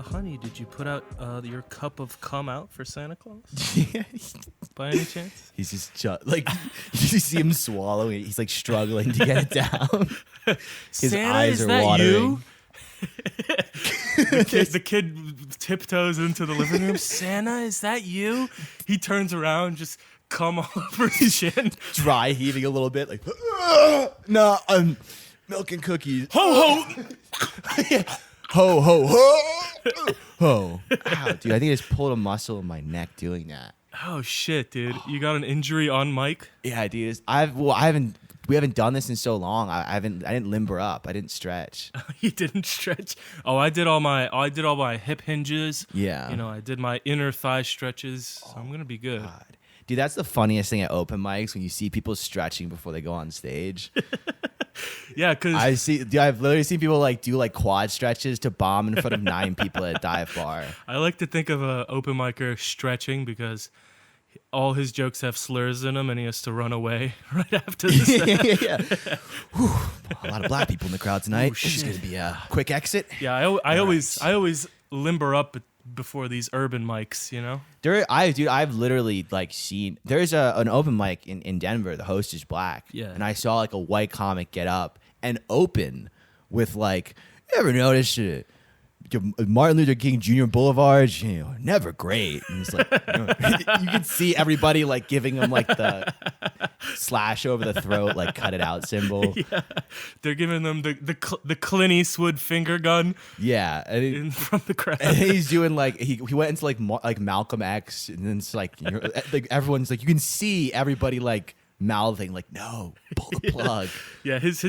Honey, did you put out your cup of cum out for Santa Claus? By any chance? He's just like, you see him swallowing it. He's like struggling to get it down. His Santa, eyes is are that watering. you? The kid tiptoes into the living room. Santa, is that you? He turns around, just cum all over his chin. Dry heaving a little bit, like, no, I'm milk and cookies. Ho ho! Ho, ho, ho. Ho. Ow, dude, I think I just pulled a muscle in my neck doing that. Oh shit, dude! You got an injury on mic? Yeah, dude. We haven't done this in so long. I didn't limber up. I didn't stretch. You didn't stretch. Oh, I did all my hip hinges. Yeah. You know, I did my inner thigh stretches. So I'm gonna be good. God. Dude, that's the funniest thing at open mics when you see people stretching before they go on stage. Yeah, because I've literally seen people like do like quad stretches to bomb in front of 9 people at a dive bar. I like to think of a open micer stretching because all his jokes have slurs in them and he has to run away right after the set. Yeah. Whew, a lot of black people in the crowd tonight. This is gonna be a quick exit. Yeah, I always limber up before these urban mics, you know? I've literally like seen there's an open mic in Denver. The host is black. Yeah. And I saw like a white comic get up and open with like, you ever notice Martin Luther King Jr. Boulevard, never great. And it's like, you can see everybody like giving him like the slash over the throat, like cut it out symbol. Yeah, they're giving them the Clint Eastwood finger gun. Yeah, in from the crowd. And he's doing like he went into like Malcolm X, and then it's like everyone's like you can see everybody like mouthing like no, pull the plug. Yeah, his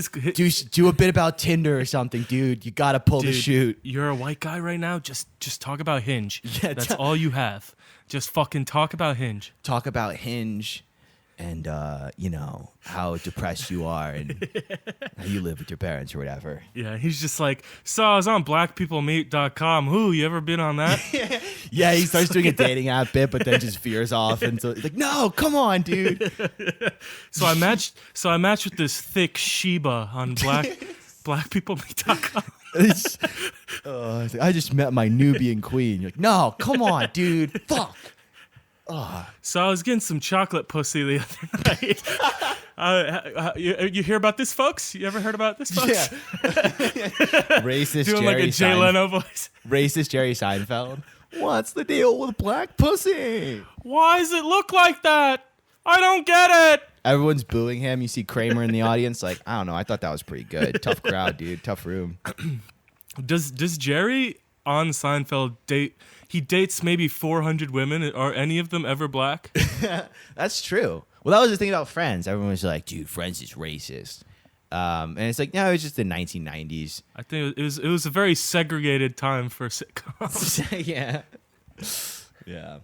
do a bit about Tinder or something, dude. You gotta pull the shoot. You're a white guy right now. Just talk about Hinge. Yeah, that's all you have. Just fucking talk about Hinge. Talk about Hinge. And, how depressed you are and how you live with your parents or whatever. Yeah, he's just like, so I was on blackpeoplemeet.com. Who, you ever been on that? Yeah, he starts doing a dating app bit, but then just veers off. And so he's like, no, come on, dude. So I matched with this thick Sheba on blackpeoplemeet.com. I just met my Nubian queen. You're like, no, come on, dude. Fuck. So I was getting some chocolate pussy the other night. You hear about this, folks? You ever heard about this, folks? Yeah. Racist doing Jerry like a Jay Leno voice. Racist Jerry Seinfeld. What's the deal with black pussy? Why does it look like that? I don't get it. Everyone's booing him. You see Kramer in the audience. Like, I don't know. I thought that was pretty good. Tough crowd, dude. Tough room. Does Jerry on Seinfeld date? He dates maybe 400 women. Are any of them ever black? That's true. Well, that was the thing about Friends. Everyone was like, dude, Friends is racist. And it's like, no, it was just the 1990s. I think it was a very segregated time for sitcoms. Yeah. Yeah.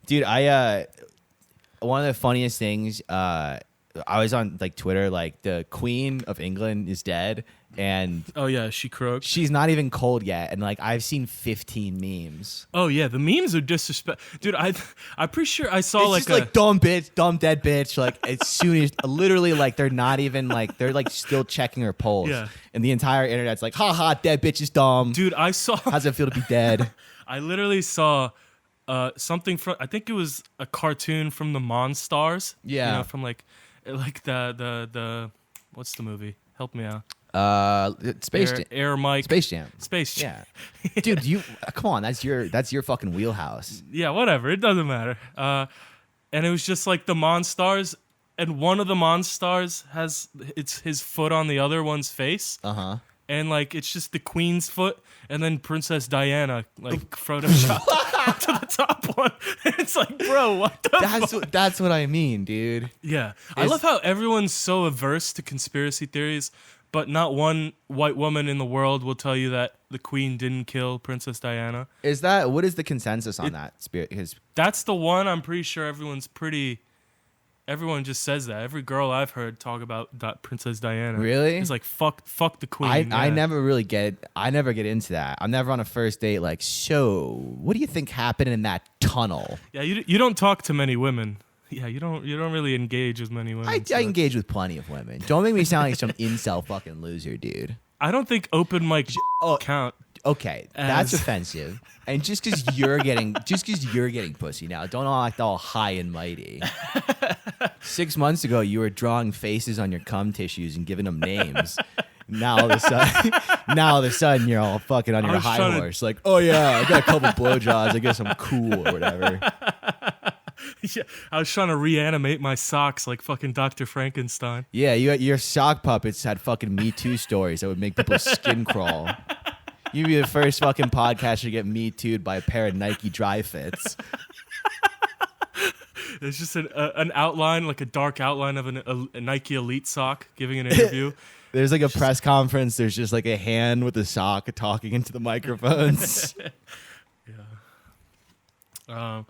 Dude, I one of the funniest things, I was on like Twitter, like the Queen of England is dead. And oh yeah, she croaked. She's not even cold yet, and like I've seen 15 memes. Oh yeah, the memes are disrespect, dude. I'm pretty sure I saw it's like just like dumb bitch, dumb dead bitch. Like as soon as literally like they're not even like they're like still checking her pulse. Yeah. And the entire internet's like, ha ha, dead bitch is dumb. Dude, I saw. How's it feel to be dead? I literally saw something from. I think it was a cartoon from the Monstars. Yeah. You know, from like the what's the movie? Help me out. Space Jam. Air Mike. Space Jam. Space Jam. Yeah. Dude, you come on, that's your fucking wheelhouse. Yeah, whatever. It doesn't matter. And it was just like the Monstars, and one of the Monstars has his foot on the other one's face. Uh-huh. And like it's just the Queen's foot, and then Princess Diana like photoshopped to the top one. It's like, bro, what the fuck? That's what I mean, dude. Yeah. I love how everyone's so averse to conspiracy theories, but not one white woman in the world will tell you that the Queen didn't kill Princess Diana. What is the consensus on that spirit? That's the one I'm pretty sure everyone just says that. Every girl I've heard talk about Princess Diana. Really? It's like fuck the Queen. I never really get it. I never get into that. I'm never on a first date like, so what do you think happened in that tunnel? Yeah, you don't talk to many women. Yeah, you don't really engage with many women. I engage with plenty of women. Don't make me sound like some incel fucking loser, dude. I don't think open mic count. Okay, that's offensive. And just because you're getting pussy now, don't act all high and mighty. 6 months ago, you were drawing faces on your cum tissues and giving them names. Now all of a sudden, you're all fucking on your high horse. Like, oh yeah, I got a couple blowjobs. I guess I'm cool or whatever. Yeah, I was trying to reanimate my socks like fucking Dr. Frankenstein. Yeah, your sock puppets had fucking Me Too stories that would make people's skin crawl. You'd be the first fucking podcaster to get Me Too'd by a pair of Nike dry fits. There's just an outline, like a dark outline of a Nike Elite sock giving an interview. There's like a press conference. There's just like a hand with a sock talking into the microphones. Yeah.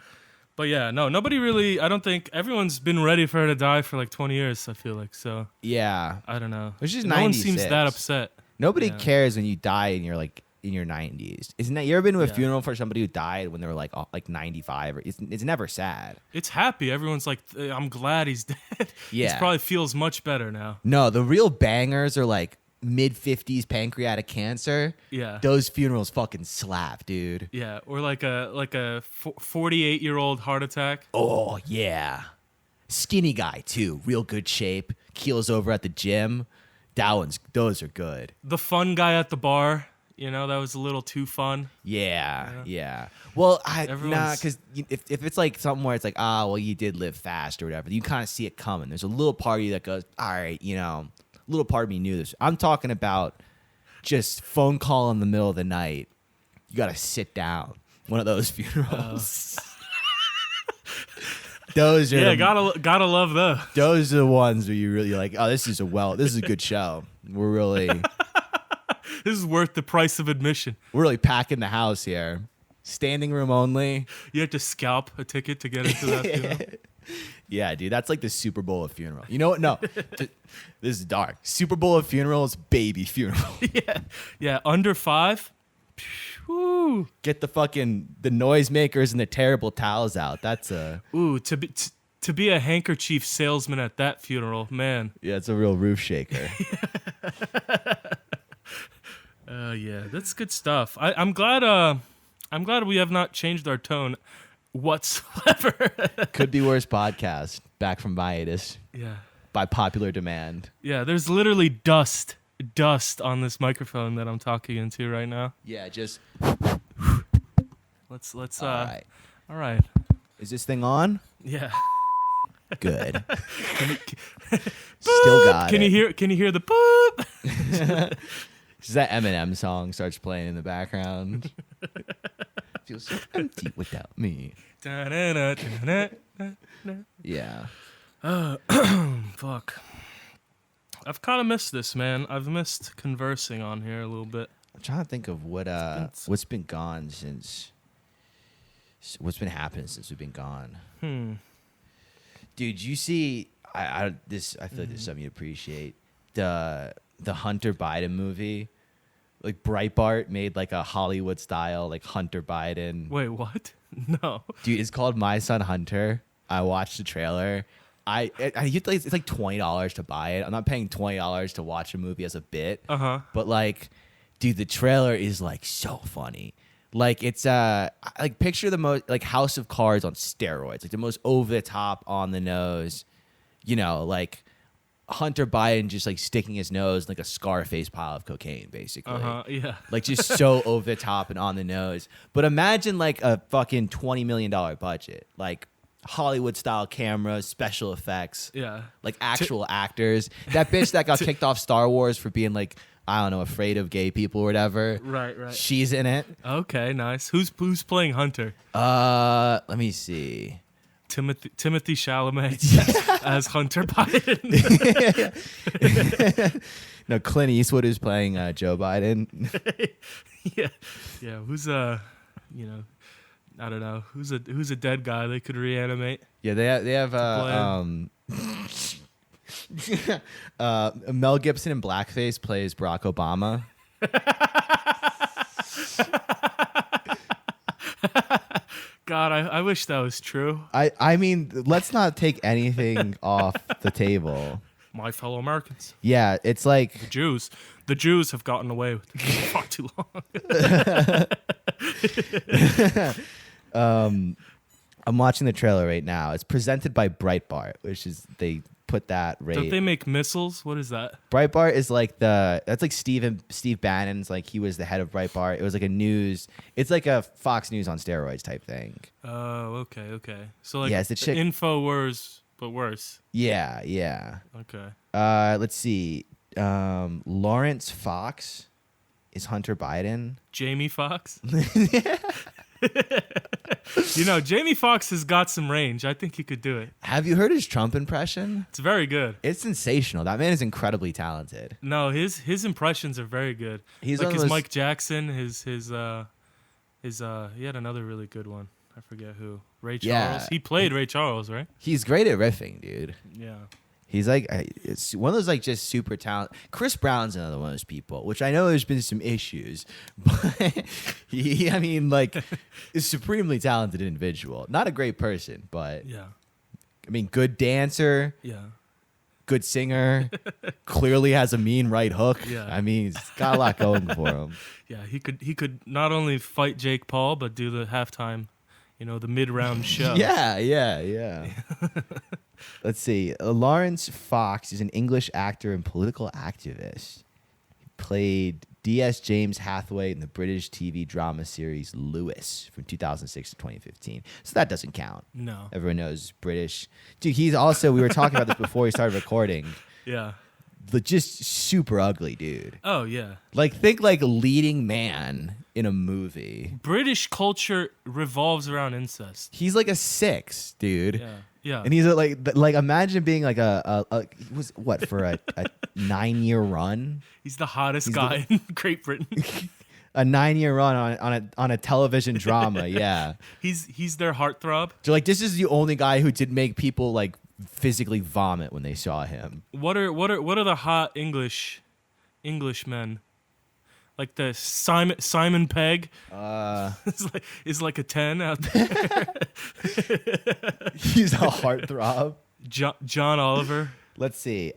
But yeah, no, nobody really, I don't think, everyone's been ready for her to die for like 20 years, I feel like, so. Yeah. I don't know. Which is no 96. one seems that upset. Nobody cares when you die and you're like in your 90s. Isn't that, you ever been to a funeral for somebody who died when they were like 95? Or it's never sad. It's happy. Everyone's like, I'm glad he's dead. Yeah. He probably feels much better now. No, the real bangers are like mid-50s pancreatic cancer. Yeah. Those funerals fucking slap, dude. Yeah, or like a 48-year-old heart attack. Oh, yeah. Skinny guy, too. Real good shape. Keels over at the gym. Those are good. The fun guy at the bar, that was a little too fun. Yeah. Well, because if it's like something where it's like, well, you did live fast or whatever, you kind of see it coming. There's a little part of you that goes, all right, a little part of me knew this. I'm talking about just phone call in the middle of the night. You got to sit down. One of those funerals. Those are gotta love those. Those are the ones where you really like, oh, this is a good show. We're really this is worth the price of admission. We're really packing the house here. Standing room only. You have to scalp a ticket to get into that funeral. Yeah, dude, that's like the Super Bowl of funeral. You know what? No, this is dark. Super Bowl of funerals, baby funeral. Yeah. Under 5. Woo. Get the noisemakers and the terrible towels out. That's to be a handkerchief salesman at that funeral, man. Yeah, it's a real roof shaker. Yeah, that's good stuff. I'm glad we have not changed our tone whatsoever. Could be worse podcast. Back from hiatus. Yeah. By popular demand. Yeah, there's literally dust on this microphone that I'm talking into right now. Yeah, just let's all right. Is this thing on? Yeah. Good. Still got Can you hear the boop? Just that Eminem song starts playing in the background. Feels so empty without me. Yeah. Fuck. I've kind of missed this, man. I've missed conversing on here a little bit. I'm trying to think of what's been gone since. What's been happening since we've been gone? Dude, you see, I feel like this is something you appreciate. The Hunter Biden movie, like Breitbart made like a Hollywood style like Hunter Biden. Wait, what? No, dude, it's called My Son Hunter. I watched the trailer. It's like $20 to buy it. I'm not paying $20 to watch a movie as a bit. But like, dude, the trailer is like so funny. Like it's like picture the most like House of Cards on steroids, like the most over the top, on the nose, like Hunter Biden just like sticking his nose in like a Scarface pile of cocaine, basically. Yeah. Like just so over the top and on the nose. But imagine like a fucking $20 million budget, like Hollywood style cameras, special effects, like actual actors. That bitch that got kicked off Star Wars for being like, I don't know, afraid of gay people or whatever. Right. She's in it. Okay, nice. Who's playing Hunter? Let me see. Timothy Chalamet as Hunter Biden. No, Clint Eastwood is playing Joe Biden. yeah. Who's you know, I don't know. Who's a dead guy they could reanimate? Yeah, they have Mel Gibson in blackface plays Barack Obama. God, I wish that was true. I mean, let's not take anything off the table. My fellow Americans. Yeah, it's like The Jews have gotten away with it for far too long. I'm watching the trailer right now. It's presented by Breitbart, which is they put that right. Don't they make missiles? What is that? Breitbart is like that's like Steve Bannon's, like he was the head of Breitbart. It was like it's like a Fox News on steroids type thing. Oh, okay. So like yeah, it's the chick. InfoWars, but worse. Yeah. Okay. Let's see. Lawrence Fox is Hunter Biden. Jamie Foxx. Jamie Foxx has got some range. I think he could do it. Have you heard his Trump impression? It's very good. It's sensational. That man is incredibly talented. No, his impressions are very good. He's like his Mike Jackson, his he had another really good one. I forget who. Ray Charles. Yeah. He played Ray Charles, right? He's great at riffing, dude. Yeah. He's like, it's one of those like just super talent. Chris Brown's another one of those people, which I know there's been some issues, but I mean, like, is supremely talented individual. Not a great person, but yeah. I mean, good dancer. Yeah. Good singer. Clearly has a mean right hook. Yeah. I mean, he's got a lot going for him. Yeah, he could not only fight Jake Paul, but do the halftime, the mid-round show. Yeah. Let's see. Lawrence Fox is an English actor and political activist. He played D.S. James Hathaway in the British TV drama series Lewis from 2006 to 2015. So that doesn't count. No. Everyone knows British. Dude, he's also, we were talking about this before we started recording. Yeah. Just super ugly, dude. Oh, yeah. Like, think like leading man in a movie. British culture revolves around incest. He's like a 6, dude. Yeah. And he's like imagine being like he was what for a 9-year run. He's the hottest guy in Great Britain. A 9-year run on a television drama. Yeah. He's their heartthrob. So like this is the only guy who did make people like physically vomit when they saw him. What are the hot English men? Like the Simon Pegg is like a 10 out there. He's a heartthrob. John Oliver. Let's see.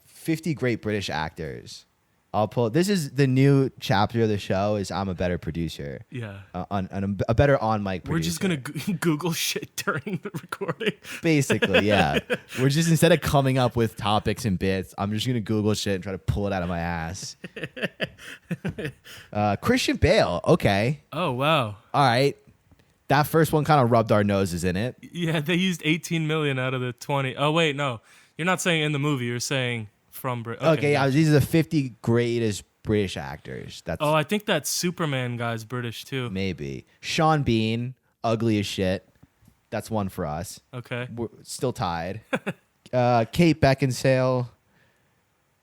50 great British actors. I'll pull. This is the new chapter of the show. Is I'm a better producer. Yeah. A better on mic producer. We're just gonna Google shit during the recording. Basically, yeah. We're just, instead of coming up with topics and bits, I'm just gonna Google shit and try to pull it out of my ass. Christian Bale. Okay. Oh wow. All right. That first one kind of rubbed our noses in it. Yeah, they used 18 million out of the 20. Oh wait, no, you're not saying in the movie. You're saying from Britain. Okay, yeah, these are the 50 greatest British actors. That's I think that Superman guy's British too. maybe Sean Bean, ugly as shit. That's one for us. Okay, We're still tied. Kate Beckinsale.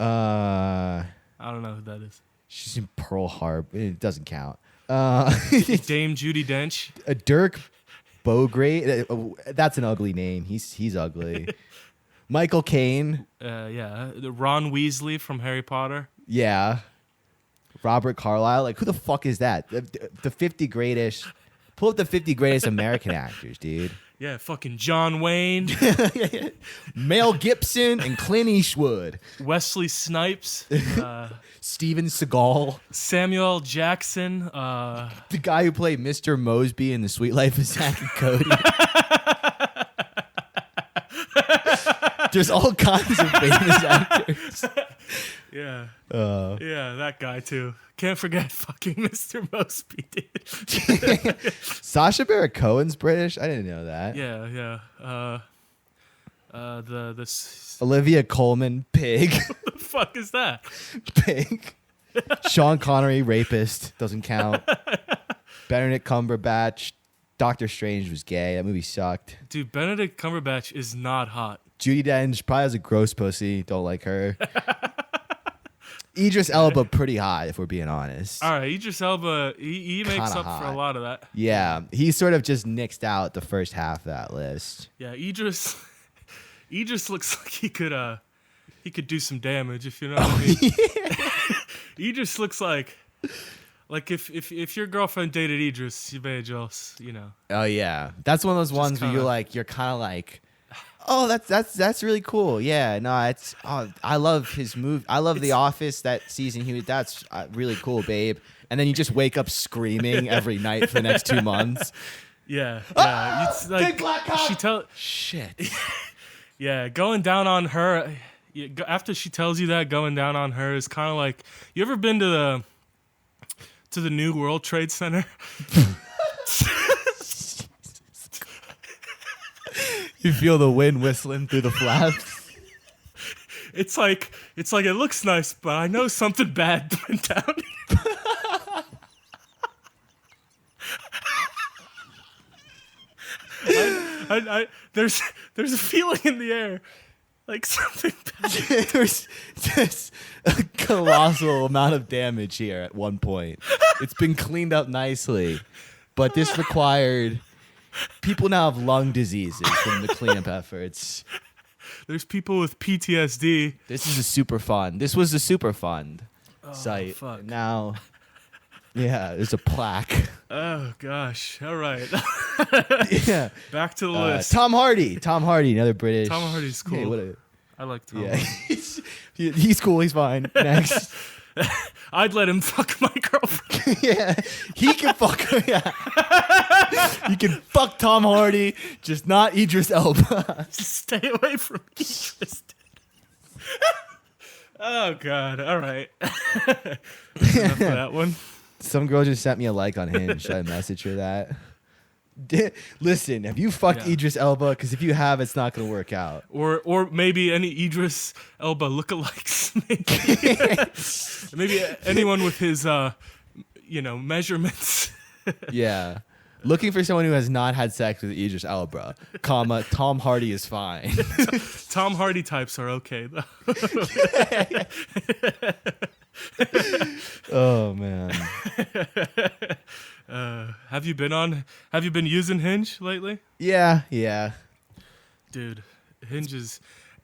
I don't know who that is. She's in Pearl Harbor. It doesn't count. Dame Judi Dench. Dirk Bogarde. That's an ugly name. He's ugly. Michael Caine. Yeah, Ron Weasley from Harry Potter. Yeah. Robert Carlyle. Like, who the fuck is that? The 50 greatest. Pull up the 50 greatest American actors, dude. Yeah, fucking John Wayne. Mel Gibson and Clint Eastwood. Wesley Snipes. Steven Seagal. Samuel Jackson. The guy who played Mr. Mosby in The Sweet Life of Zack and Cody. There's all kinds of famous actors. Yeah. Yeah, that guy too. Can't forget fucking Mr. Mosby, dude. Sacha Baron Cohen's British? I didn't know that. Yeah. Olivia Colman, Pig. What the fuck is that? Pig. Sean Connery, rapist. Doesn't count. Benedict Cumberbatch, Doctor Strange was gay. That movie sucked. Dude, Benedict Cumberbatch is not hot. Judi Dench probably has a gross pussy. Don't like her. Idris Elba pretty hot, if we're being honest. All right, Idris Elba, he makes Kinda up hot. for a lot of that. Yeah, he sort of just nixed out the first half of that list. Yeah, Idris looks like he could do some damage, if you know what I mean. Idris looks like if your girlfriend dated Idris, you may just, you know. Oh yeah, that's one of those ones where you're kind of like, oh, that's really cool. Yeah, no, I love his move. I love The Office that season. That's really cool, babe. And then you just wake up screaming every night for the next 2 months. Yeah. It's Big black cock! Shit. Yeah, going down on her. After she tells you that, going down on her is kind of like, you ever been to the new World Trade Center? You feel the wind whistling through the flaps. It's like it looks nice, but I know something bad went down. There's a feeling in the air, like something bad. There's just a colossal amount of damage here at one point. It's been cleaned up nicely, but this required. People now have lung diseases from the cleanup efforts. There's people with PTSD. This is a super fund. This was a super fund site. Fuck. Now, yeah, there's a plaque. Oh gosh. All right. Yeah. Back to the list. Tom Hardy, another British. Tom Hardy's cool. Hey, I like Tom. yeah, Hardy. he's cool. He's fine. Next. I'd let him fuck my girlfriend. Yeah, he can fuck her. Yeah, you can fuck Tom Hardy, just not Idris Elba. Just stay away from Idris. Oh God! All right. Enough of that one. Some girl just sent me a like on Hinge. Should I message her that? Listen, have you fucked Idris Elba? Because if you have, it's not going to work out. Or maybe any Idris Elba lookalikes. Maybe anyone with his, measurements. Yeah. Looking for someone who has not had sex with Idris Elba, Tom Hardy is fine. Tom Hardy types are okay, though. Oh, man. Have you been using Hinge lately? Yeah. Dude, Hinge is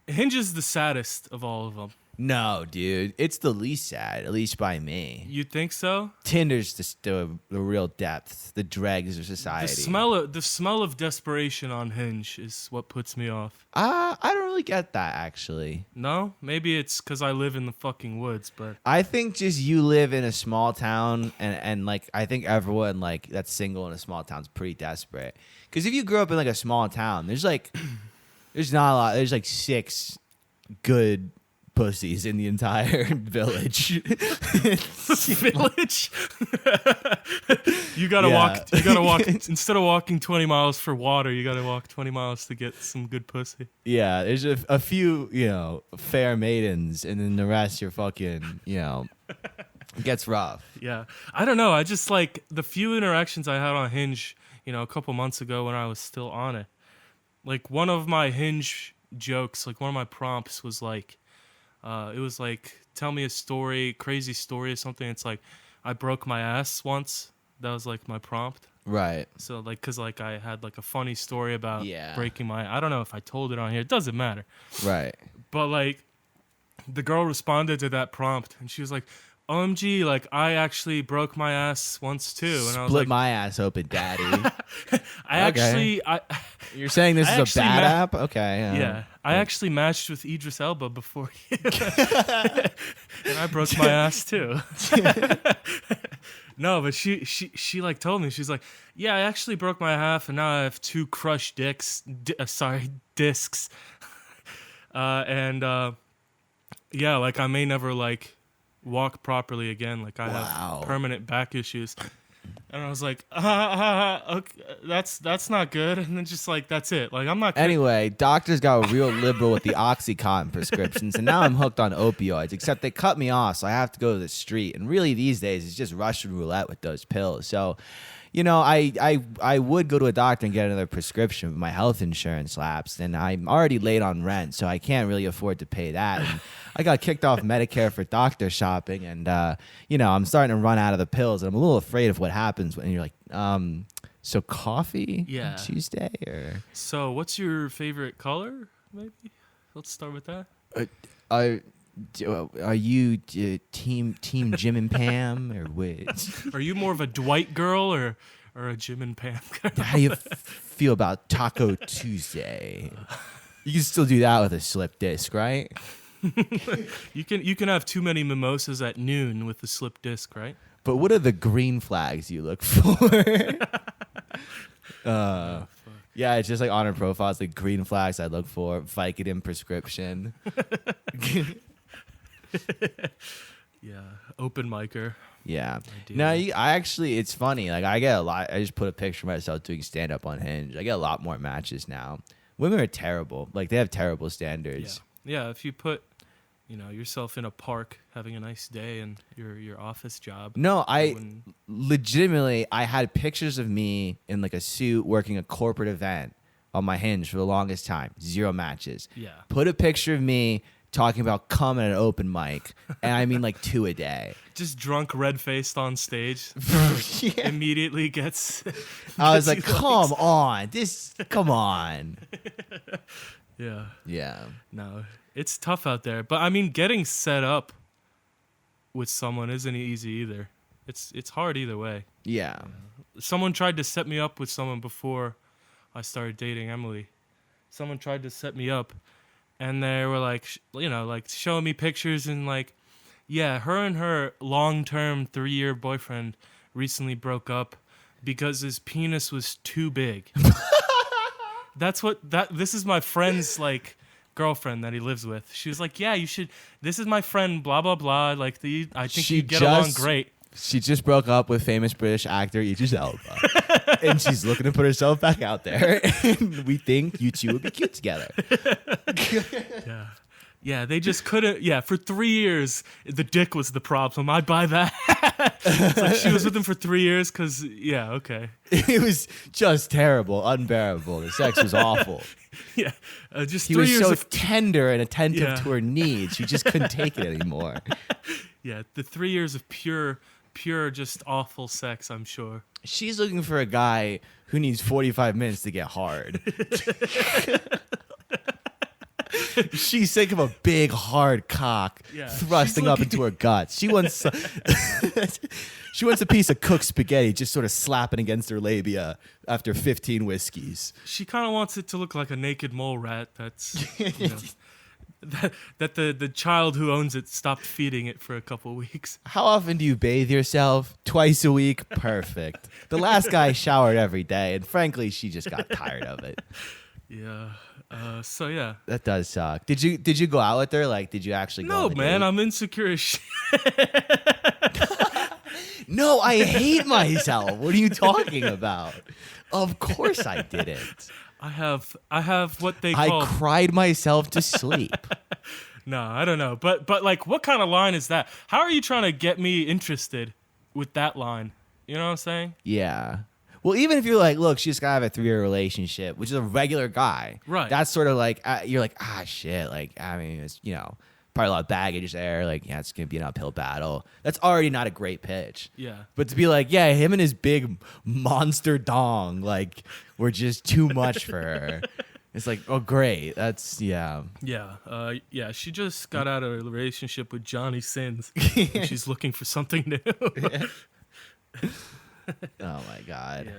the saddest of all of them. No, dude. It's the least sad, at least by me. You think so? Tinder's the real depth, the dregs of society. The smell of desperation on Hinge is what puts me off. I don't really get that, actually. No? Maybe it's because I live in the fucking woods, but... I think just you live in a small town, and like, I think everyone, like, that's single in a small town is pretty desperate. Because if you grew up in, like, a small town, there's not a lot. There's, like, 6 good pussies in the entire village. Village? You gotta walk instead of walking 20 miles for water, you gotta walk 20 miles to get some good pussy. Yeah, there's a few, fair maidens, and then the rest you're fucking, it gets rough. Yeah. I don't know. I just like the few interactions I had on Hinge, a couple months ago when I was still on it. Like one of my Hinge jokes, like one of my prompts was like, it was like, tell me a story, crazy story or something. It's like, I broke my ass once. That was like my prompt. Right. So like, cause like I had like a funny story about breaking I don't know if I told it on here. It doesn't matter. Right. But like, the girl responded to that prompt and she was like, OMG, like I actually broke my ass once too. And I was Split like, my ass open, daddy. You're saying this is a bad app? Okay. Yeah. I actually matched with Idris Elba before you. And I broke my ass too. No, but she like told me, she's like, yeah, I actually broke my half and now I have 2 crushed discs. Yeah, like I may never like walk properly again. Like I have permanent back issues. And I was like, okay, that's not good. And then just like, that's it. Like, I'm not. Anyway, doctors got real liberal with the OxyContin prescriptions, and now I'm hooked on opioids. Except they cut me off, so I have to go to the street. And really, these days, it's just Russian roulette with those pills. So, I would go to a doctor and get another prescription, but my health insurance lapsed, and I'm already late on rent, so I can't really afford to pay that. And I got kicked off Medicare for doctor shopping, and I'm starting to run out of the pills, and I'm a little afraid of what happens when you're like, so coffee on Tuesday, or so what's your favorite color? Maybe let's start with that. Are you team Jim and Pam, or which? Are you more of a Dwight girl or a Jim and Pam girl? How do you feel about Taco Tuesday? You can still do that with a slip disc, right? You can have too many mimosas at noon with the slip disc, right? But what are the green flags you look for? Yeah, it's just like on her profile. It's like green flags I look for. Vicodin prescription. Yeah, open micer. Yeah. No, I actually, it's funny. Like, I get a lot. I just put a picture of myself doing stand up on Hinge. I get a lot more matches now. Women are terrible. Like, they have terrible standards. Yeah, if you put, yourself in a park having a nice day and your office job. No, legitimately, I had pictures of me in like a suit working a corporate event on my Hinge for the longest time. 0 matches. Yeah. Put a picture of me talking about coming at an open mic, and I mean like 2 a day. Just drunk, red-faced on stage. Yeah. Immediately gets I was like, come on. Yeah. Yeah. No, it's tough out there. But I mean, getting set up with someone isn't easy either. It's hard either way. Yeah. Someone tried to set me up with someone before I started dating Emily. Someone tried to set me up, and they were like, like showing me pictures and like, yeah, her and her long-term 3-year boyfriend recently broke up because his penis was too big. This is my friend's like girlfriend that he lives with. She was like, yeah, you should. This is my friend, blah blah blah. Like I think you get along great. She just broke up with famous British actor Idris Elba, and she's looking to put herself back out there. And we think you two would be cute together. Yeah. Yeah, they just couldn't. Yeah, for 3 years, the dick was the problem. I buy that. It's like she was with him for 3 years because, yeah, okay. It was just terrible, unbearable. The sex was awful. Yeah, just he 3 was years so of tender and attentive to her needs. She just couldn't take it anymore. Yeah, the 3 years of pure, just awful sex, I'm sure. She's looking for a guy who needs 45 minutes to get hard. She's sick of a big hard cock thrusting up into her guts. She wants she wants a piece of cooked spaghetti just sort of slapping against her labia after 15 whiskeys. She kind of wants it to look like a naked mole rat that's that the child who owns it stopped feeding it for a couple weeks. How often do you bathe yourself? Twice a week? Perfect. The last guy showered every day, and frankly, she just got tired of it. Yeah. So yeah. That does suck. Did you go out with her? Like, did you actually go? No, man. I'm insecure as shit. No, I hate myself. What are you talking about? Of course I didn't. I have what they call. I cried myself to sleep. No, I don't know. But like, what kind of line is that? How are you trying to get me interested with that line? You know what I'm saying? Yeah. Well, even if you're like, look, she's got to have a 3-year relationship, which is a regular guy. Right. That's sort of like, you're like, shit. Like, I mean, it's, probably a lot of baggage there. Like, yeah, it's going to be an uphill battle. That's already not a great pitch. Yeah. But to be like, yeah, him and his big monster dong, like, were just too much for her. It's like, oh, great. That's, yeah. Yeah. Yeah, she just got out of a relationship with Johnny Sins. And she's looking for something new. Oh my god.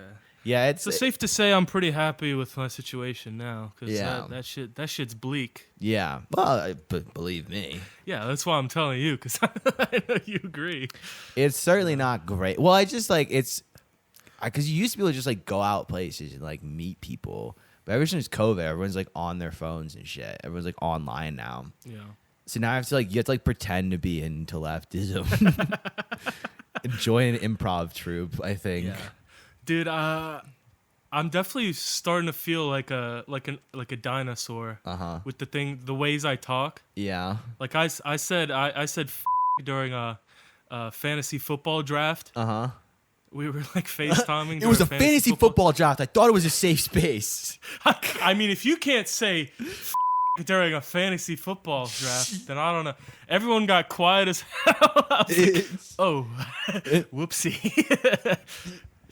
Yeah. It's So safe to say I'm pretty happy with my situation now because Yeah. that shit's bleak. Yeah. Well, believe me, Yeah, that's why I'm telling you because I know you agree. it's certainly not great. Well, I just like because you used to be able to just like go out places and like meet people, but ever since COVID, everyone's like on their phones and shit. Everyone's like online now. Yeah. So now you have to like pretend to be into leftism. Join an improv troupe, I think. Yeah. Dude, I'm definitely starting to feel like a dinosaur with the ways I talk. Yeah. Like I said during a fantasy football draft We were like FaceTiming. It was a fantasy football draft. I thought it was a safe space. I mean, if you can't say during a fantasy football draft, then I don't know. Everyone got quiet as hell. I was like, oh, whoopsie.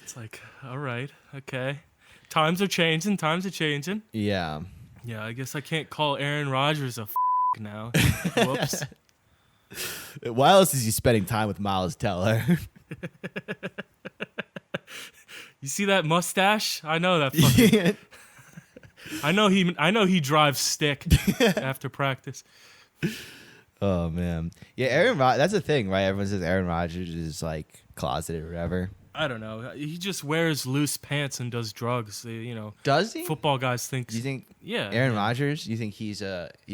It's like, all right, okay. Times are changing. Yeah. Yeah, I guess I can't call Aaron Rodgers a now. Whoops. Why else is he spending time with Miles Teller? You see that mustache? I know that fucking. I know he drives stick after practice. Oh man, yeah, that's the thing, right? Everyone says Aaron Rodgers is like closeted or whatever. I don't know. He just wears loose pants and does drugs. You know. Does he? Football guys think. Do you think? Yeah. Aaron Rodgers. You think he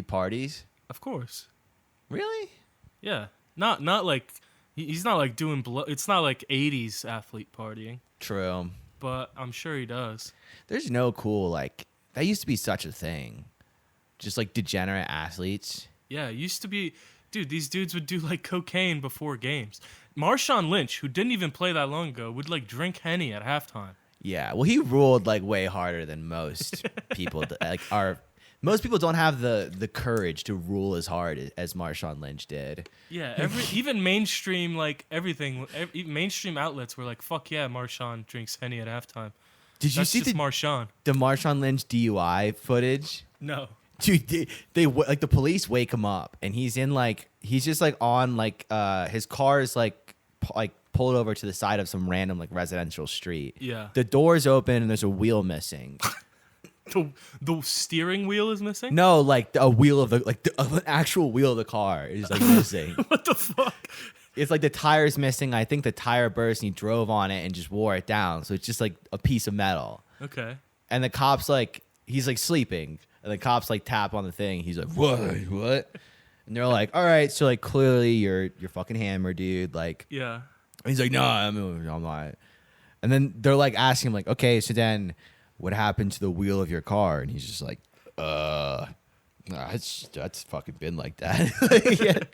parties? Of course. Really? Yeah. Not like he's not like doing it's not like 80s athlete partying. True. But I'm sure he does. There's no cool like that used to be such a thing. Just like degenerate athletes. Yeah, it used to be, dude, these dudes would do like cocaine before games. Marshawn Lynch, who didn't even play that long ago, would like drink Henny at halftime. Yeah, well, he ruled like way harder than most people. Most people don't have the courage to rule as hard as Marshawn Lynch did. Yeah, even mainstream like everything, mainstream outlets were like, "Fuck yeah, Marshawn drinks Henny at halftime." Did you see the Marshawn Lynch DUI footage? No. Dude, they like the police wake him up, and he's just like on like his car is like pulled over to the side of some random like residential street. Yeah. The door's open and there's a wheel missing. The steering wheel is missing? No, like a wheel of an actual wheel of the car is like missing. What the fuck? It's like the tire's missing. I think the tire burst and he drove on it and just wore it down. So it's just like a piece of metal. Okay. And the cops he's like sleeping. And the cops like tap on the thing. He's like, what? And they're like, all right, so like clearly you're fucking hammered, dude. Like, yeah. And he's like, no, I'm not. And then they're like asking him like, okay, so then what happened to the wheel of your car? And he's just like, that's fucking been like that.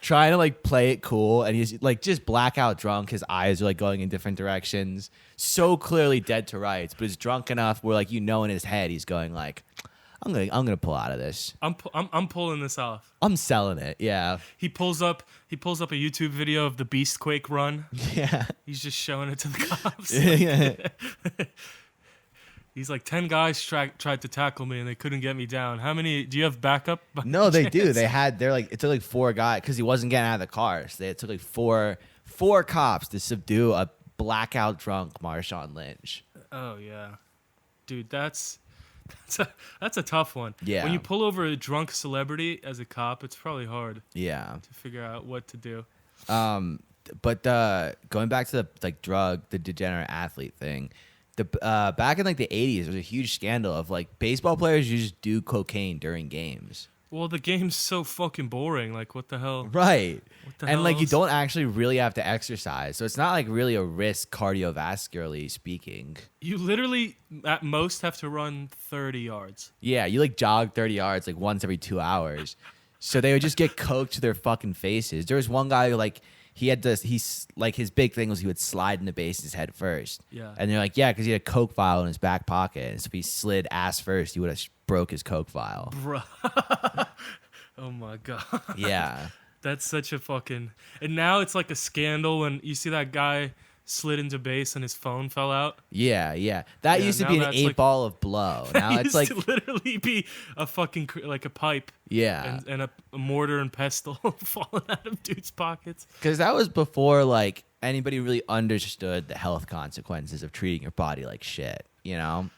Trying to like play it cool, and he's like just blackout drunk. His eyes are like going in different directions, so clearly dead to rights. But he's drunk enough where like in his head he's going like, I'm gonna pull out of this. I'm pulling this off. I'm selling it. Yeah. He pulls up a YouTube video of the Beastquake run. Yeah. He's just showing it to the cops. Yeah. He's like, 10 guys tried to tackle me and they couldn't get me down. How many? Do you have backup? No, they do. It took like 4 guys because he wasn't getting out of the car. So it took like four cops to subdue a blackout drunk Marshawn Lynch. Oh yeah, dude, that's a tough one. Yeah. When you pull over a drunk celebrity as a cop, it's probably hard. Yeah. To figure out what to do. But going back to the degenerate athlete thing. Back in like the 80s, there was a huge scandal of like baseball players just do cocaine during games. Well, the game's so fucking boring. Like, what the hell? Right. What the and hell like else? you don't actually really have to exercise, so it's not like really a risk cardiovascularly speaking. You literally at most have to run 30 yards. Yeah, you like jog 30 yards like once every 2 hours. So they would just get coked to their fucking faces. There was one guy who like his big thing was he would slide into bases head first. Yeah. And they're like, yeah, because he had a Coke vial in his back pocket. And so if he slid ass first, he would have broke his Coke vial. Bruh. Oh my God. Yeah. That's such a fucking... And now it's like a scandal when you see that guy slid into base and his phone fell out. Yeah. That used to be an 8-ball of blow. Now it's like... to literally be a fucking... like a pipe. Yeah. And a mortar and pestle falling out of dude's pockets. Because that was before like anybody really understood the health consequences of treating your body like shit, you know?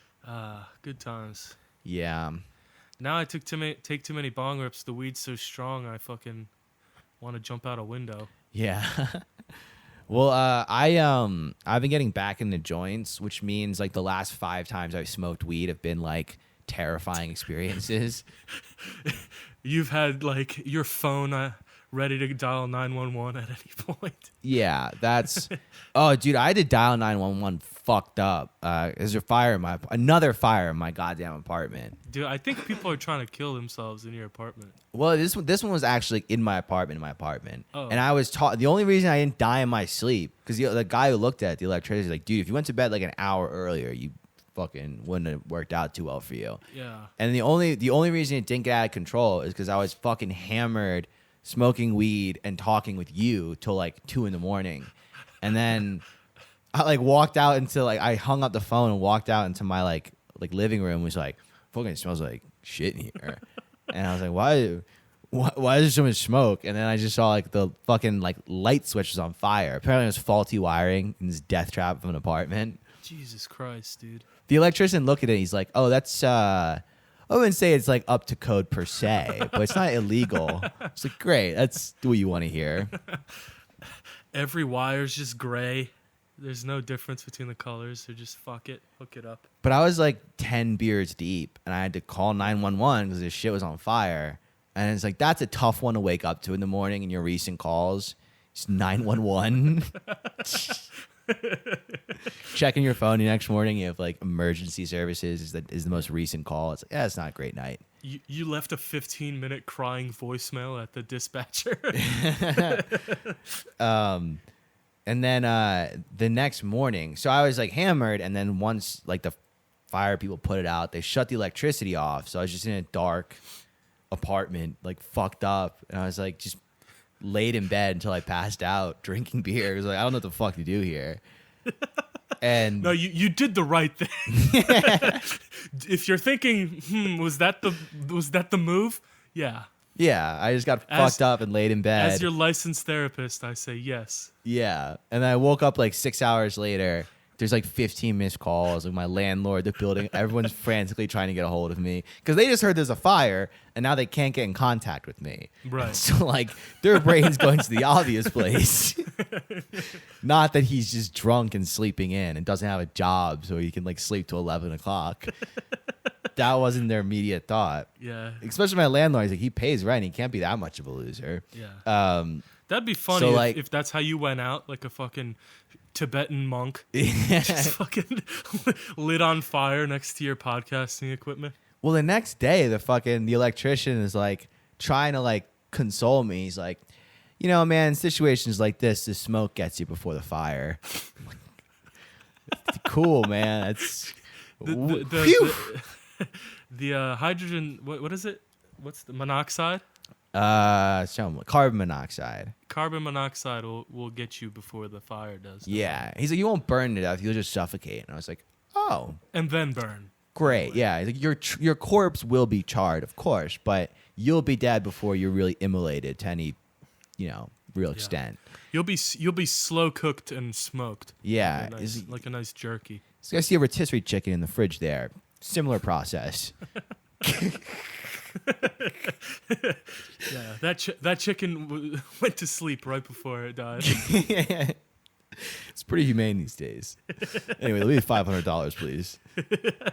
Good times. Yeah. Now I take too many bong rips. The weed's so strong I fucking want to jump out a window. Yeah. Well, I've been getting back into joints, which means like the last 5 times I've smoked weed have been like terrifying experiences. You've had like your phone ready to dial 911 at any point. Yeah, that's... Oh, dude, I had to dial 911 fucked up. There's another fire in my goddamn apartment. Dude, I think people are trying to kill themselves in your apartment. Well, this one was actually in my apartment. Oh. And I was taught, the only reason I didn't die in my sleep, because the guy who looked at the electricity was like, dude, if you went to bed like an hour earlier, you fucking wouldn't have worked out too well for you. Yeah. And the only reason it didn't get out of control is because I was fucking hammered, smoking weed and talking with you till like 2 a.m. And then I like walked out into like, I hung up the phone and walked out into my like living room. Was like, fucking smells like shit in here. And I was like, why is there so much smoke? And then I just saw like the fucking like light switch was on fire. Apparently it was faulty wiring in this death trap of an apartment. Jesus Christ, dude. The electrician looked at it. He's like, oh, that's, I wouldn't say it's like up to code per se, but it's not illegal. It's like, great. That's what you want to hear. Every wire's just gray. There's no difference between the colors. They're just hook it up. But I was like 10 beers deep and I had to call 911 because this shit was on fire. And it's like, that's a tough one to wake up to in the morning in your recent calls. It's 911. Checking your phone the next morning, you have like emergency services is the most recent call. It's like, yeah, it's not a great night. You left a 15-minute crying voicemail at the dispatcher. And then the next morning, so I was like hammered, and then once like the fire people put it out, they shut the electricity off. So I was just in a dark apartment, like fucked up, and I was like just laid in bed until I passed out, drinking beer. I was like, I don't know what the fuck to do here. And no, you did the right thing. If you're thinking, was that the move? Yeah. Yeah, I just got fucked up and laid in bed. As your licensed therapist, I say yes. Yeah, and then I woke up like 6 hours later. There's like 15 missed calls. Like my landlord, the building, everyone's frantically trying to get a hold of me because they just heard there's a fire and now they can't get in contact with me. Right. So like their brain's going to the obvious place. Not that he's just drunk and sleeping in and doesn't have a job so he can like sleep till 11 o'clock. That wasn't their immediate thought. Yeah. Especially my landlord. He's like, he pays rent. He can't be that much of a loser. Yeah. That'd be funny so, if that's how you went out, like a fucking Tibetan monk. Just fucking lit on fire next to your podcasting equipment. Well, the next day, the electrician is like trying to like console me. He's like, you know, man, situations like this, the smoke gets you before the fire. Cool, man. That's the hydrogen. What is it? What's the monoxide? Carbon monoxide. Carbon monoxide will get you before the fire does. Yeah. He's like, you won't burn to death. You'll just suffocate. And I was like, oh. And then burn. Great. Yeah. He's like, your corpse will be charred, of course, but you'll be dead before you're really immolated to any, real extent. You'll be slow cooked and smoked. Yeah. Like a nice jerky. So I see a rotisserie chicken in the fridge there. Similar process. Yeah, that chicken went to sleep right before it died. It's pretty humane these days. Anyway, leave $500, please.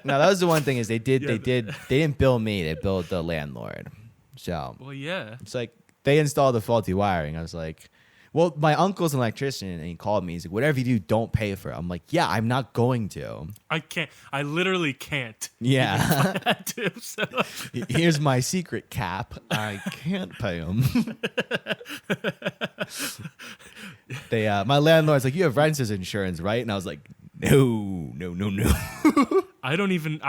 Now that was the one thing is they didn't bill me, they billed the landlord. So well, yeah, it's like they installed the faulty wiring. I was like, well, my uncle's an electrician, and he called me. He's like, whatever you do, don't pay for it. I'm like, yeah, I'm not going to. I can't. I literally can't. Yeah. So. Here's my secret cap. I can't pay him. My landlord's like, you have renter's insurance, right? And I was like, no. I don't even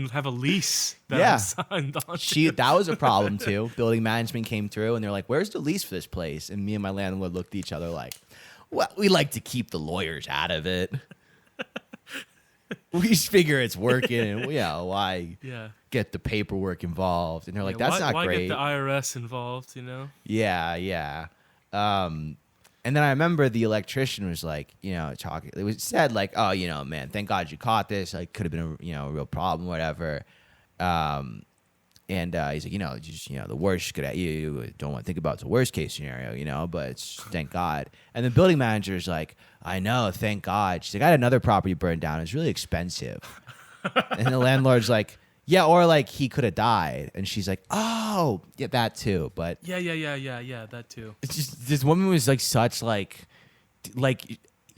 have a lease that I'm signed on. That was a problem too. Building management came through and they're like, where's the lease for this place? And me and my landlord looked at each other like, well, we like to keep the lawyers out of it. We just figure it's working and why get the paperwork involved? And they're like, that's not great. Why get the IRS involved, Yeah. And then I remember the electrician was like, talking. It was said like, oh, man, thank God you caught this. Like, could have been a real problem, whatever. And he's like, just the worst could you don't want to think about the worst case scenario, but it's thank God. And the building manager is like, I know, thank God. She's like, I had another property burned down. It's really expensive. And the landlord's like, yeah, or like he could have died. And she's like, oh, yeah, that too. But yeah, that too. It's just this woman was like such like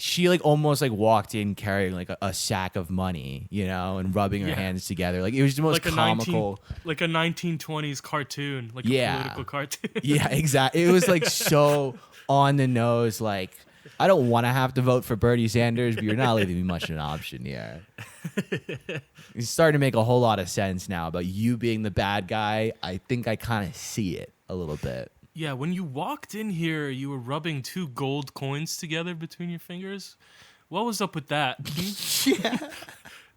she like almost like walked in carrying like a sack of money, you know, and rubbing her hands together. Like it was the most comical, like a 1920s cartoon, like a political cartoon. Yeah, exactly. It was like so on the nose. Like I don't want to have to vote for Bernie Sanders, but you're not leaving me much of an option here. It's starting to make a whole lot of sense now about you being the bad guy. I think I kind of see it a little bit. Yeah, when you walked in here, you were rubbing 2 gold coins together between your fingers. What was up with that? Yeah.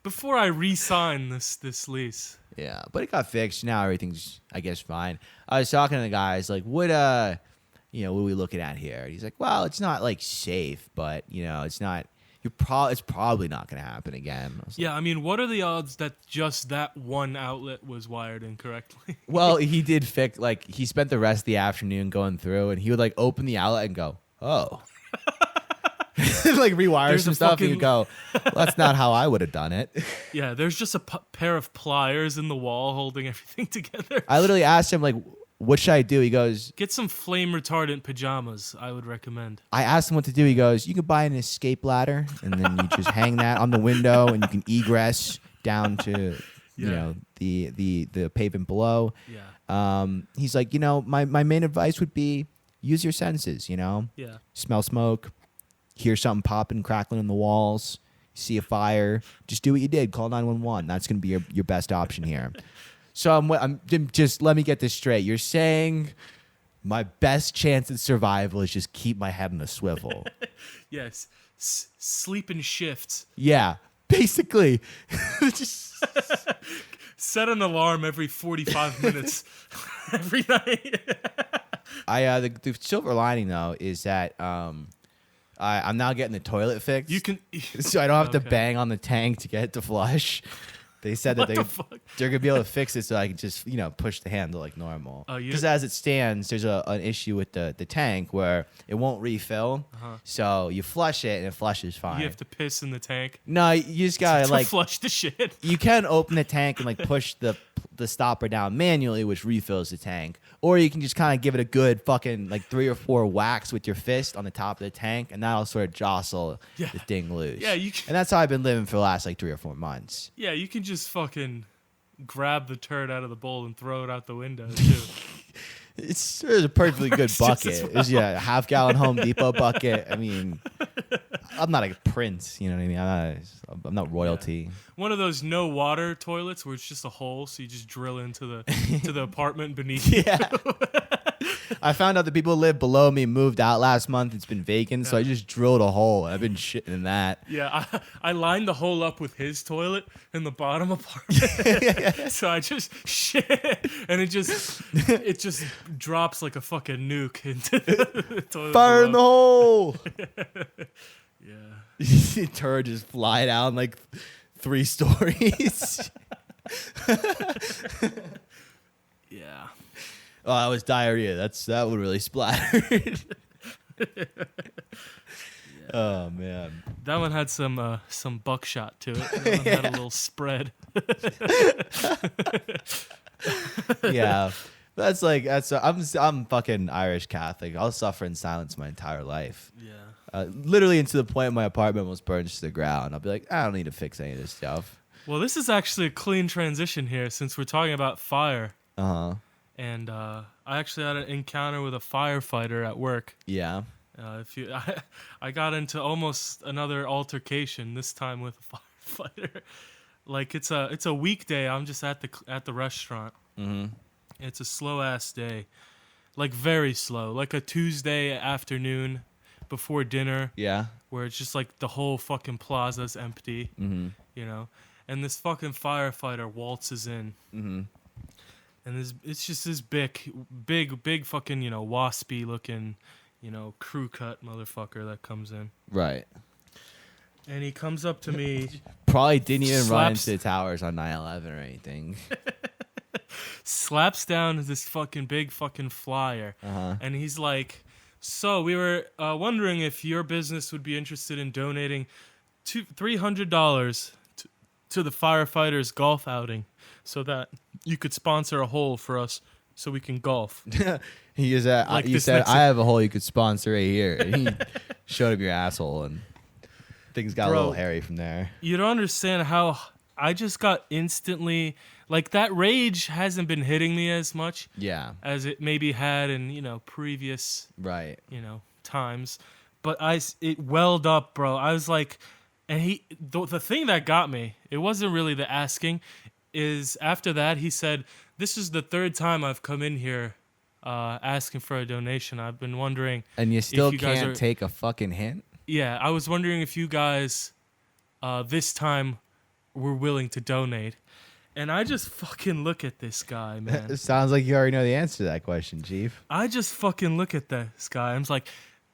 Before I re-sign this lease. Yeah, but it got fixed. Now everything's, I guess, fine. I was talking to the guys like, what are we looking at here? And he's like, well, it's not like safe, but it's not. It's probably not going to happen again. Yeah, I mean, what are the odds that just that one outlet was wired incorrectly? Well, he did fix, like, he spent the rest of the afternoon going through, and he would, like, open the outlet and go, oh. Like, rewire some stuff, and you go, well, that's not how I would have done it. Yeah, there's just a pair of pliers in the wall holding everything together. I literally asked him, like, what should I do? He goes, get some flame retardant pajamas, I would recommend. I asked him what to do. He goes, you can buy an escape ladder, and then you just hang that on the window, and you can egress down to the pavement below. Yeah. He's like, my main advice would be use your senses, Yeah. Smell smoke, hear something popping, crackling in the walls, see a fire, just do what you did. Call 911. That's going to be your best option here. So I'm just, let me get this straight. You're saying my best chance at survival is just keep my head on a swivel. Yes. Sleep in shifts. Yeah, basically. Just set an alarm every 45 minutes every night. The silver lining though is that I'm now getting the toilet fixed. You can, so I don't have to bang on the tank to get it to flush. They said that they're gonna be able to fix it so I can just push the handle like normal. Because as it stands, there's an issue with the tank where it won't refill. So you flush it and it flushes fine. You have to piss in the tank. No, you just gotta like flush the shit. You can open the tank and like push the stopper down manually, which refills the tank, or you can just kind of give it a good fucking like 3 or 4 whacks with your fist on the top of the tank, and that'll sort of jostle the thing loose. Yeah, you can. And that's how I've been living for the last like 3 or 4 months. Yeah, you can just fucking grab the turd out of the bowl and throw it out the window too. It's a perfectly good bucket. It's a half-gallon Home Depot bucket. I mean, I'm not a prince, you know what I mean? I'm not royalty. Yeah. One of those no water toilets where it's just a hole, so you just drill into the apartment beneath you. Yeah. I found out the people who live below me moved out last month. It's been vacant, so I just drilled a hole. I've been shitting in that. Yeah, I lined the hole up with his toilet in the bottom apartment. So I just shit, and it just drops like a fucking nuke into the toilet. Fire in the hole! Yeah. Turd just fly down like 3 stories. Yeah. Oh, that was diarrhea. That would really splattered. Oh man. That one had some buckshot to it. That one had a little spread. Yeah. I'm fucking Irish Catholic. I'll suffer in silence my entire life. Yeah. Literally into the point my apartment almost burns to the ground. I'll be like, I don't need to fix any of this stuff. Well, this is actually a clean transition here since we're talking about fire. Uh-huh. And I actually had an encounter with a firefighter at work. Yeah. I got into almost another altercation, this time with a firefighter. Like it's a weekday. I'm just at the restaurant. Mm-hmm. It's a slow ass day, like very slow, like a Tuesday afternoon before dinner. Yeah. Where it's just like the whole fucking plaza's empty. Mm-hmm. And this fucking firefighter waltzes in. Mm-hmm. And it's just this big fucking, waspy looking, crew cut motherfucker that comes in. Right. And he comes up to me. Probably didn't even run into the towers on 9/11 or anything. Slaps down this fucking big fucking flyer. Uh-huh. And he's like, so we were wondering if your business would be interested in donating $300 to the firefighters golf outing so that you could sponsor a hole for us so we can golf. You said I have a hole you could sponsor right here. And he showed up your asshole and Things got a little hairy from there. You don't understand how I just got instantly like that rage hasn't been hitting me as much as it maybe had in, previous times. But it welled up, bro. I was like, and the thing that got me, it wasn't really the asking, is after that he said, "This is the third time I've come in here asking for a donation. I've been wondering." And you still can't take a fucking hint? Yeah, I was wondering if you guys this time were willing to donate. And I just fucking look at this guy, man. It sounds like you already know the answer to that question, Chief. I just fucking look at this guy.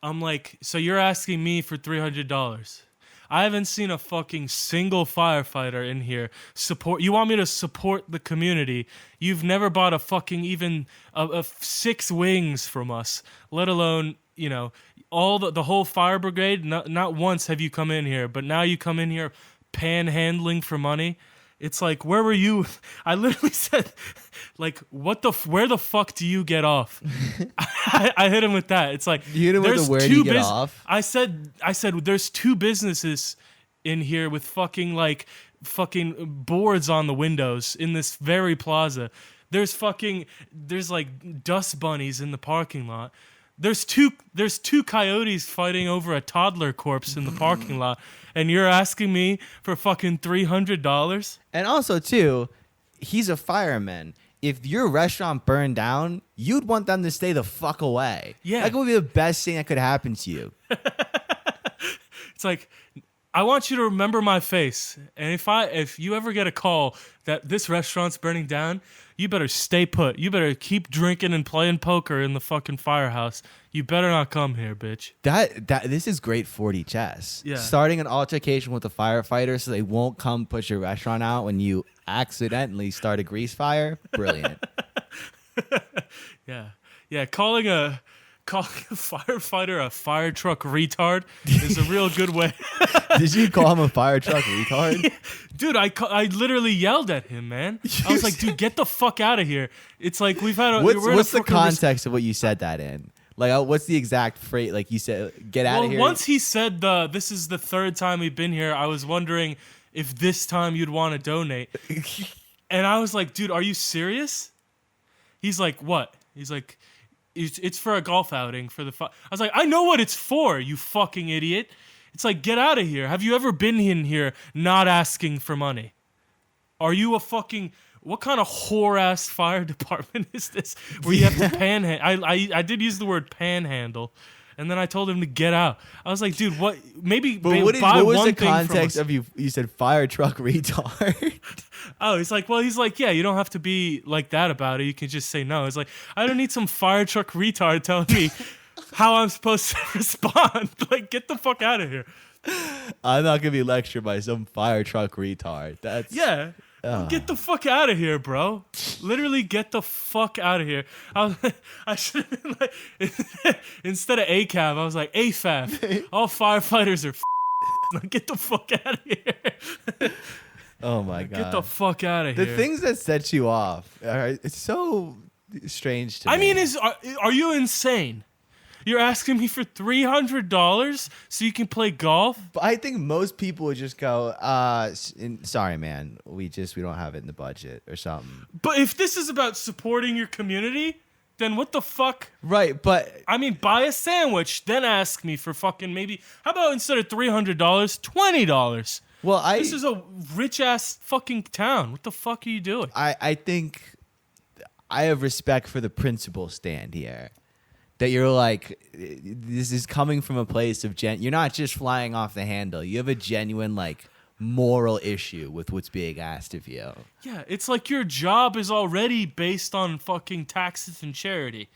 I'm like, so you're asking me for $300? I haven't seen a fucking single firefighter in here support. You want me to support the community? You've never bought a fucking even a 6 wings from us, let alone, all the whole fire brigade. Not once have you come in here, but now you come in here panhandling for money. It's like, where were you? I literally said, like, where the fuck do you get off? I hit him with that. It's like, you hit him with the where do you get off? I said, there's 2 businesses in here with fucking boards on the windows in this very plaza. There's like dust bunnies in the parking lot. There's two coyotes fighting over a toddler corpse in the parking lot, and you're asking me for fucking $300? And also, too, he's a fireman. If your restaurant burned down, you'd want them to stay the fuck away. Yeah. That would be the best thing that could happen to you. It's like, I want you to remember my face, and if you ever get a call that this restaurant's burning down, you better stay put. You better keep drinking and playing poker in the fucking firehouse. You better not come here, bitch. This is great 4D chess. Yeah. Starting an altercation with the firefighters so they won't come push your restaurant out when you accidentally start a grease fire. Brilliant. Yeah. Calling a firefighter a fire truck retard is a real good way. Did you call him a fire truck retard? Yeah. Dude, I literally yelled at him, man. I was like, dude, get the fuck out of here. It's like we've had a... What's the context of what you said that in? Like, what's the exact phrase? Like you said, get out of here. Once he said this is the 3rd time we've been here, I was wondering if this time you'd want to donate. And I was like, dude, are you serious? He's like, what? He's like... It's for a golf outing for the I was like, I know what it's for, you fucking idiot. It's like, get out of here. Have you ever been in here not asking for money? Are you a fucking... What kind of whore-ass fire department is this where you have to panhandle? I did use the word panhandle, and then I told him to get out. I was like, dude, what? Maybe but what was the context of you? You said fire truck retard. Oh, he's like, yeah, you don't have to be like that about it. You can just say no. It's like, I don't need some fire truck retard telling me how I'm supposed to respond. Like, get the fuck out of here. I'm not gonna be lectured by some fire truck retard. Get the fuck out of here, bro. Literally, get the fuck out of here. I should have been like, instead of ACAB, I was like, AFAB. All firefighters are get the fuck out of here. Oh my God. Get the fuck out of here. The things that set you off, it's so strange to me. I mean, are you insane? You're asking me for $300 so you can play golf? But I think most people would just go, sorry, man, we don't have it in the budget or something. But if this is about supporting your community, then what the fuck? Right, but... I mean, buy a sandwich, then ask me for fucking maybe... How about instead of $300, $20? Well, This is a rich-ass fucking town. What the fuck are you doing? I think I have respect for the principle stand here. That you're like, this is coming from a place of you're not just flying off the handle. You have a genuine, like, moral issue with what's being asked of you. Yeah, it's like your job is already based on fucking taxes and charity.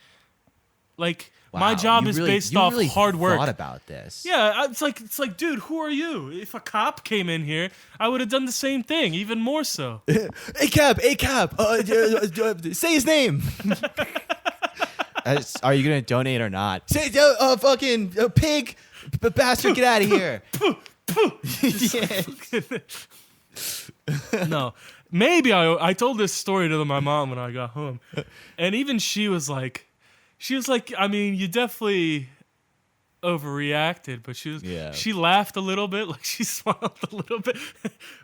Like, wow, my job is based off hard work. Thought about this. Yeah, it's like, dude, who are you? If a cop came in here, I would have done the same thing, even more so. ACAB, say his name. Are you gonna donate or not? Say, fucking pig, bastard, get out of here. No, maybe I told this story to my mom when I got home, and even she was like, I mean, you definitely overreacted, but Yeah. she laughed a little bit, like she smiled a little bit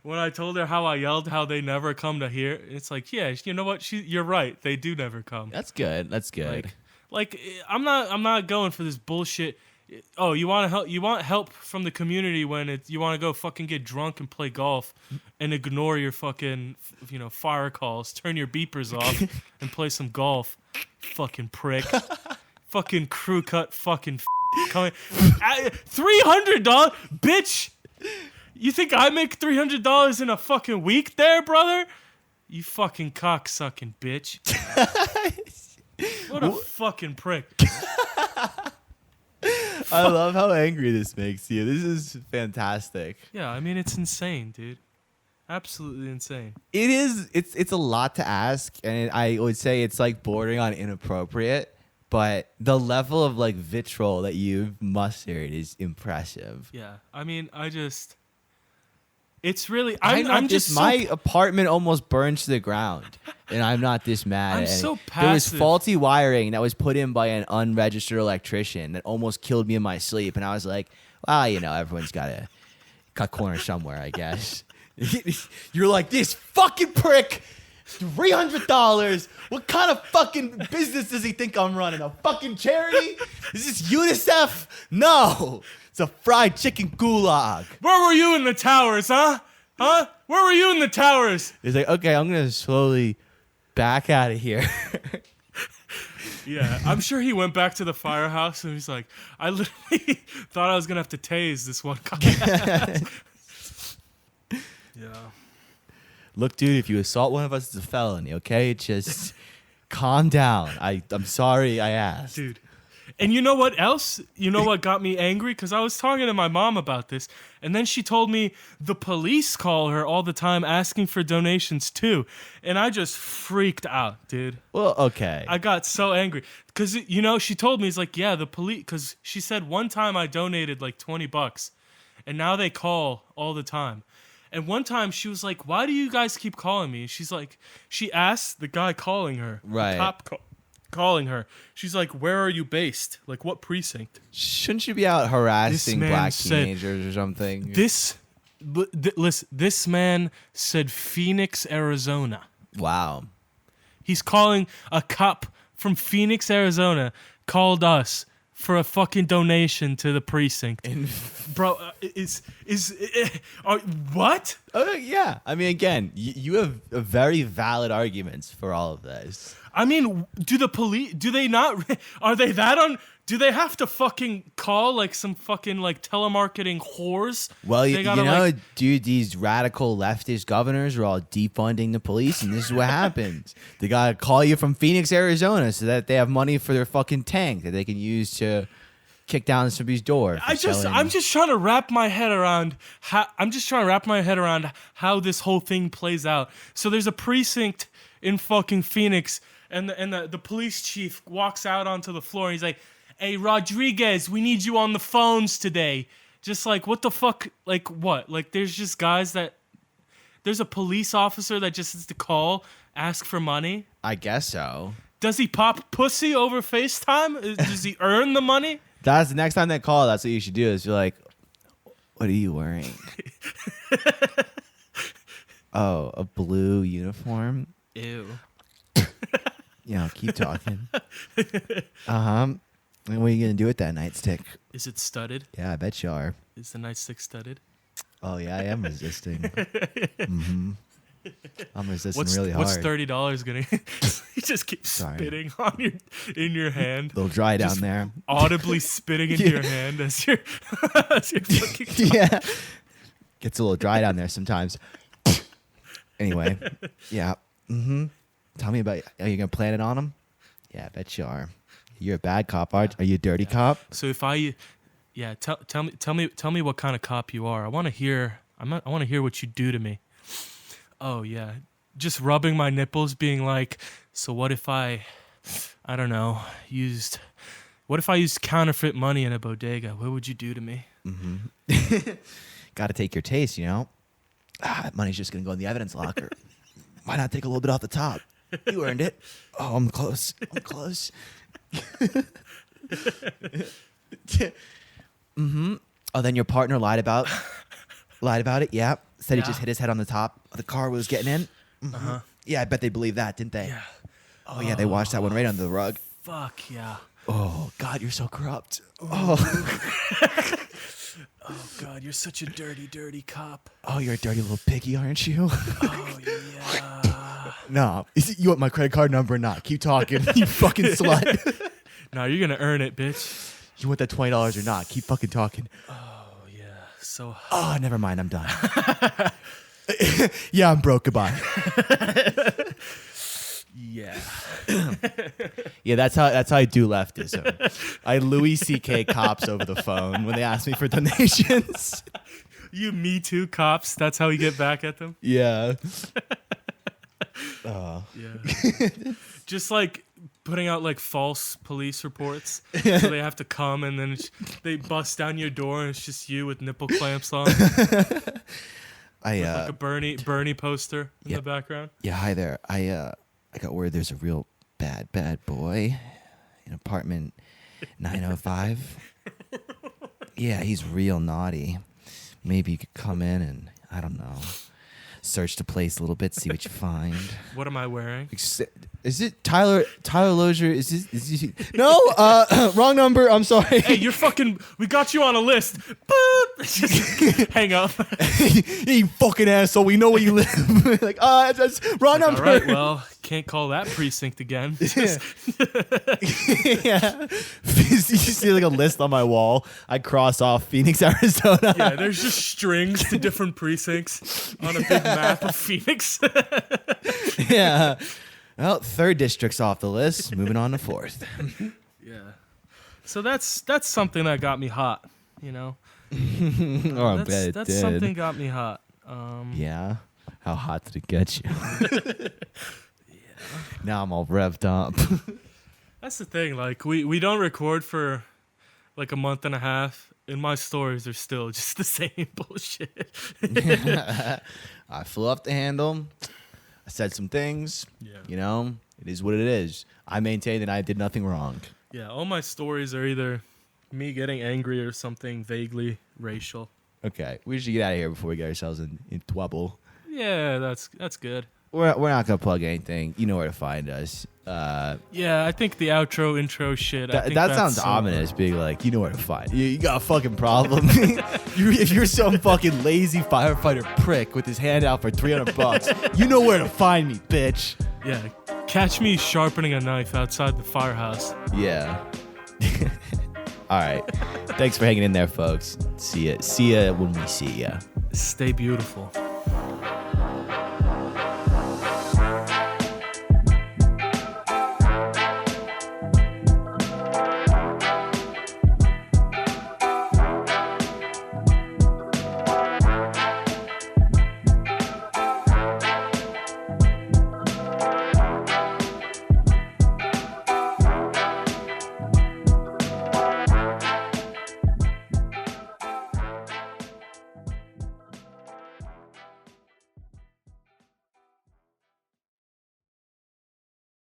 when I told her how I yelled how they never come to here. It's like, yeah, you know what? You're right. They do never come. That's good. That's good. Like I'm not going for this bullshit. Oh, you want to help? You want help from the community when you want to go fucking get drunk and play golf and ignore your fucking fire calls, turn your beepers off and play some golf. Fucking prick. Fucking crew cut. Fucking coming. $300, bitch. You think I make $300 in a fucking week, there, brother? You fucking cocksucking bitch. What a fucking prick. I love how angry this makes you. This is fantastic. Yeah, I mean, it's insane, dude. Absolutely insane. It is. It's a lot to ask, and I would say it's like bordering on inappropriate. But the level of like vitriol that you've mustered is impressive. Yeah, I mean, it's really. My apartment almost burned to the ground, and I'm not this mad. I'm at so it. There was passive. faulty wiring that was put in by an unregistered electrician that almost killed me in my sleep, and I was like, well, everyone's got to cut corners somewhere, I guess. You're like, this fucking prick. $300. What kind of fucking business does he think I'm running? A fucking charity? Is this UNICEF? No. It's a fried chicken gulag. Where were you in the towers, huh? Huh? Where were you in the towers? He's like, okay, I'm going to slowly back out of here. Yeah, I'm sure he went back to the firehouse and he's like, I literally thought I was going to have to tase this one guy. Yeah. Look, dude, if you assault one of us, it's a felony, okay? Just calm down. I'm sorry I asked. Dude. And you know what else? You know what got me angry? Because I was talking to my mom about this, and then she told me the police call her all the time asking for donations too. And I just freaked out, dude. Well, okay. I got so angry. Because, she told me, it's like, yeah, the police, because she said one time I donated like $20, and now they call all the time. And one time she was like, why do you guys keep calling me? She's like, she asked the guy calling her, right. The cop calling her. She's like, where are you based? Like, what precinct? Shouldn't you be out harassing black teenagers or something? Listen, this man said Phoenix, Arizona. Wow. He's calling a cop from Phoenix, Arizona, called us for a fucking donation to the precinct. Bro, what? Yeah. I mean, again, you have very valid arguments for all of this. I mean, do they have to fucking call like some fucking like telemarketing whores? Well, dude, these radical leftist governors are all defunding the police, and this is what happens. They gotta call you from Phoenix, Arizona, so that they have money for their fucking tank that they can use to kick down somebody's door. I'm just trying to wrap my head around how this whole thing plays out. So there's a precinct in fucking Phoenix, and the police chief walks out onto the floor and he's like, hey, Rodriguez, we need you on the phones today. Just like, what the fuck? Like, what? Like, there's just guys there's a police officer that just has to call, ask for money? I guess so. Does he pop pussy over FaceTime? Does he earn the money? That's the next time they call, that's what you should do, is you're like, what are you wearing? Oh, a blue uniform? Ew. Keep talking. And what are you going to do with that nightstick? Is it studded? Yeah, I bet you are. Is the nightstick studded? Oh, yeah, I am resisting. Mm-hmm. I'm resisting really hard. What's $30 gonna? You just keep spitting in your hand. They'll dry down just there. Audibly spitting into your hand as you're fucking talking. Yeah. Gets a little dry down there sometimes. Anyway, yeah. Mm-hmm. Tell me about. Are you gonna plan it on them? Yeah, I bet you are. You're a bad cop, are you? A dirty cop? So if tell me what kind of cop you are. I want to hear. I want to hear what you do to me. Oh yeah, just rubbing my nipples, being like, so what if I don't know, used counterfeit money in a bodega? What would you do to me? Mm-hmm. Got to take your taste, that money's just gonna go in the evidence locker. Why not take a little bit off the top? You earned it. Oh, I'm close. Oh, then your partner lied about it. Yeah. Said he Yeah. just hit his head on the top of the car was getting in. Yeah, I bet they believe that, didn't they? Yeah. Oh, yeah, they washed that one right under the rug. Fuck yeah. Oh, God, you're so corrupt. Oh God, you're such a dirty, dirty cop. Oh, you're a dirty little piggy, aren't you? Oh yeah. No. You want my credit card number or not? Keep talking, you fucking slut. No, you're gonna earn it, bitch. You want that $20 or not? Keep fucking talking. Oh yeah. So Oh, never mind. I'm done. Yeah, I'm broke. Goodbye. yeah. Yeah, that's how I do leftism. I Louis C.K. cops over the phone when they ask me for donations. You Me Too cops. That's how we get back at them. Yeah. Yeah. Just like putting out like false police reports, so they have to come and then they bust down your door and it's just you with nipple clamps on, like a Bernie poster in the background. Yeah, hi there. I got word there's a real bad boy in apartment 905. Yeah, he's real naughty. Maybe you could come in and, I don't know, search the place a little bit, see what you find. What am I wearing? Is it Tyler Lozier? Is this No, wrong number. I'm sorry. Hey, you're fucking. We got you on a list. Boop. Just hang up. You fucking asshole. We know where you live. Like, that's wrong number. All right, well, can't call that precinct again. Yeah. Yeah. You see like a list on my wall. I cross off Phoenix, Arizona. Yeah, there's just strings to different precincts on a big map of Phoenix. Yeah. Well, 3rd district's off the list. Moving on to 4th. Yeah. So that's something that got me hot, you know. Oh, I bet it that's did. something got me hot. Yeah. How hot did it get you? Now I'm all revved up. That's the thing. Like we don't record for like a month and a half, and my stories are still just the same bullshit. I flew off the handle. I said some things. Yeah. You know, it is what it is. I maintain that I did nothing wrong. Yeah, all my stories are either me getting angry or something vaguely racial. Okay, we should get out of here before we get ourselves in trouble. Yeah, that's good. We're not gonna plug anything. You know where to find us. Yeah, I think the outro, intro shit. I think that that's sounds ominous. Being like, you know where to find. You got a fucking problem. If you're some fucking lazy firefighter prick with his hand out for $300, you know where to find me, bitch. Yeah, catch me sharpening a knife outside the firehouse. Yeah. All right. Thanks for hanging in there, folks. See ya when we see ya. Stay beautiful.